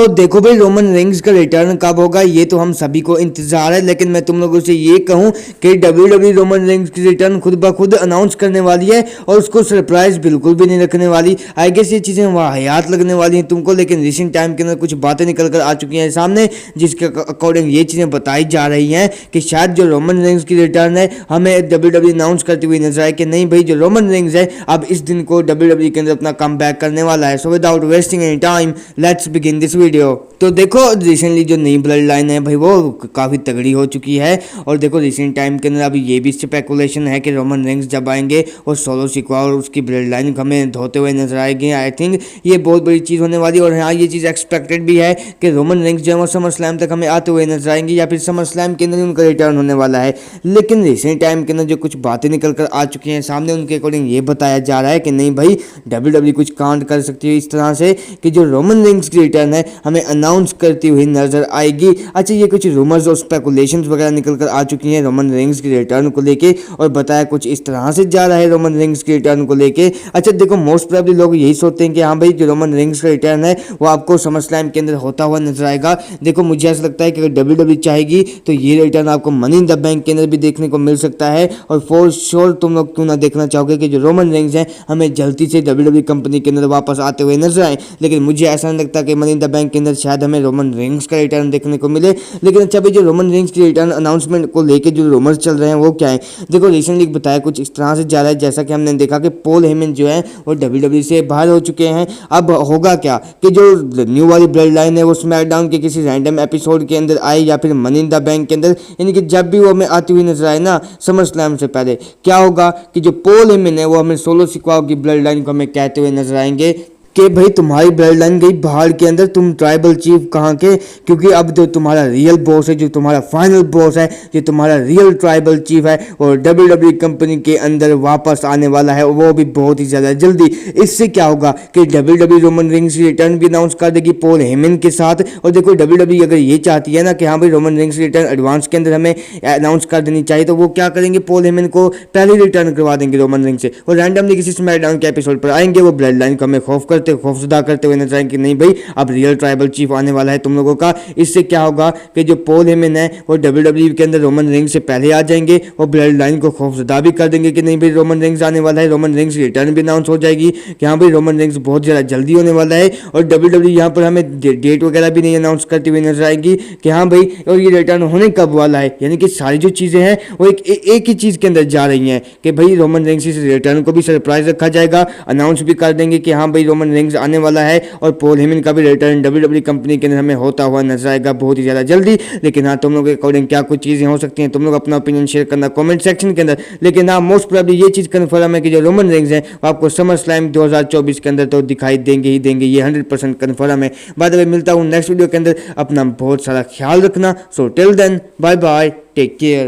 तो देखो भाई, रोमन रेंग्स का रिटर्न कब होगा ये तो हम सभी को इंतजार है, लेकिन मैं तुम लोगों से ये कहूं कि WWE रोमन रेंग्स की रिटर्न खुद ब खुद अनाउंस करने वाली है और उसको सरप्राइज बिल्कुल भी नहीं रखने वाली। आई गेस ये चीज़ें वाहियात लगने वाली हैं तुमको, लेकिन रिसेंट टाइम के अंदर कुछ बातें निकल कर आ चुकी हैं सामने, जिसके अकॉर्डिंग ये चीज़ें बताई जा रही हैं कि शायद जो रोमन रेंग्स की रिटर्न है हमें WWE अनाउंस करती हुई नजर आए कि नहीं भाई, जो रोमन रेंग्स है अब इस दिन को WWE के अंदर अपना कम बैक करने वाला है। So without wasting any time let's begin this video. तो देखो रिसेंटली जो नई ब्लड लाइन है भाई वो काफ़ी तगड़ी हो चुकी है, और देखो रिसेंट टाइम के अंदर अभी ये भी स्पेकुलेशन है कि रोमन रेंग्स जब आएंगे और सोलो सिक्वा और उसकी ब्लड लाइन हमें धोते हुए नजर आएगी। आई थिंक ये बहुत बड़ी चीज़ होने वाली है, और हाँ ये चीज़ एक्सपेक्टेड भी है कि रोमन रेंग्स जो है वो समर स्लैम तक हमें आते हुए नजर आएंगे, या फिर समर स्लैम के अंदर उनका रिटर्न होने वाला है। लेकिन रिसेंट टाइम के अंदर जो कुछ बातें निकल कर आ चुकी हैं सामने, उनके अकॉर्डिंग ये बताया जा रहा है कि नहीं भाई, WWE कुछ कांड कर सकती है इस तरह से कि जो रोमन रेंग्स की रिटर्न है हमें अनाउंस करती हुई नजर आएगी। अच्छा, ये कुछ रूमर्स और स्पेकुलेशंस वगैरह निकल कर आ चुकी हैं रोमन रेंग्स की रिटर्न को लेके, और बताया कुछ इस तरह से जा रहा है रोमन रेंग्स की रिटर्न को लेके। अच्छा देखो, मोस्ट प्रोबेबली लोग यही सोचते हैं कि हाँ भाई, जो रोमन रेंग्स का रिटर्न है वो आपको समर स्लैम के अंदर होता हुआ नजर आएगा। देखो मुझे ऐसा लगता है कि अगर WWE चाहेगी तो ये रिटर्न आपको मनी इन द बैंक के अंदर भी देखने को मिल सकता है, और फॉर श्योर तुम लोग क्यों ना देखना चाहोगे कि जो रोमन रेंग्स है हमें जल्दी से WWE कंपनी के अंदर वापस आते हुए नजर आए। लेकिन मुझे ऐसा नहीं लगता कि मनी इन द बैंक के अंदर शायद हमें रोमन रेंग्स का रिटर्न देखने को मिले। लेकिन अच्छा भाई, जो रोमन रेंग्स की रिटर्न अनाउंसमेंट को लेके जो रूमर्स चल रहे हैं वो क्या है, देखो रिसेंटली बताया कुछ इस तरह से जा रहा है, जैसा कि हमने देखा कि पॉल हेमन जो है वो WWE से बाहर हो चुके हैं। अब होगा क्या कि जो न्यू वाली ब्लड लाइन है वो स्मैकडाउन के किसी रैंडम एपिसोड के अंदर आए, या फिर मनी इन द बैंक के अंदर, यानी कि जब भी वो हमें आती हुई नजर आए ना समर स्लैम से पहले, क्या होगा कि जो पॉल हेमन है वो हमें सोलो सिक्वा की ब्लड लाइन को हमें कहते हुए नजर आएंगे कि भाई तुम्हारी ब्लड लाइन गई बाहर के अंदर, तुम ट्राइबल चीफ कहाँ के, क्योंकि अब जो तुम्हारा रियल बॉस है, जो तुम्हारा फाइनल बॉस है, जो तुम्हारा रियल ट्राइबल चीफ है, और WWE कंपनी के अंदर वापस आने वाला है, वो भी बहुत ही ज़्यादा जल्दी। इससे क्या होगा कि WWE रोमन रिंग्स रिटर्न भी अनाउंस कर देगी पॉल हेमन के साथ। और देखो WWE अगर ये चाहती है ना कि हाँ भाई रोमन रिंग्स रिटर्न एडवांस के अंदर हमें अनाउंस कर देनी चाहिए, तो वो क्या करेंगे, पॉल हेमन को पहले रिटर्न करवा देंगे रोमन रिंग से, और रैंडमली किसी स्मैकडाउन के एपिसोड पर आएंगे, वो ब्लड लाइन को हमें खौफजदा करते हुए नजर आएंगे कि नहीं भाई अब रियल ट्राइबल चीफ आने वाला है तुम लोगों का। इससे क्या होगा कि जो पॉल हेमन है वो WWE के अंदर रोमन रिंग से पहले आ जाएंगे, और ब्लड लाइन को खौफजदा भी कर देंगे कि नहीं भाई रोमन रिंग्स आने वाला है। रोमन रिंग्स रिटर्न भी अनाउंस हो जाएगी कि हाँ भाई रोमन रिंग्स बहुत ज़्यादा जल्दी होने वाला है, और WWE यहाँ पर हमें डेट वगैरह भी नहीं अनाउंस करती हुई नजर आएगी कि हाँ भाई और ये रिटर्न होने कब वाला है। यानी कि सारी जो चीज़ें हैं वो एक ही चीज़ के अंदर जा रही हैं कि भाई रोमन रिंग्स इस रिटर्न को भी सरप्राइज रखा जाएगा, अनाउंस भी कर देंगे कि हाँ भाई रोमन रिंग्स आने वाला है, और पॉल हेमन का भी रिटर्न WWE कंपनी के अंदर हमें होता हुआ नजर आएगा बहुत ही ज़्यादा जल्दी। लेकिन हाँ, तुम लोगों के अकॉर्डिंग क्या कुछ चीज़ें हो सकती हैं, तुम लोग अपना ओपिनियन शेयर करना कमेंट सेक्शन के अंदर। लेकिन हाँ, मोस्ट प्रोबेबली ये चीज़ कन्फर्म है कि जो रोमन रिंग्स हैं वो आपको समर स्लैम 2024 के अंदर तो दिखाई देंगे ही देंगे, ये 100% कन्फर्म है। बाय द वे, मिलता हूँ नेक्स्ट वीडियो के अंदर, अपना बहुत सारा ख्याल रखना। So till then bye bye, take care.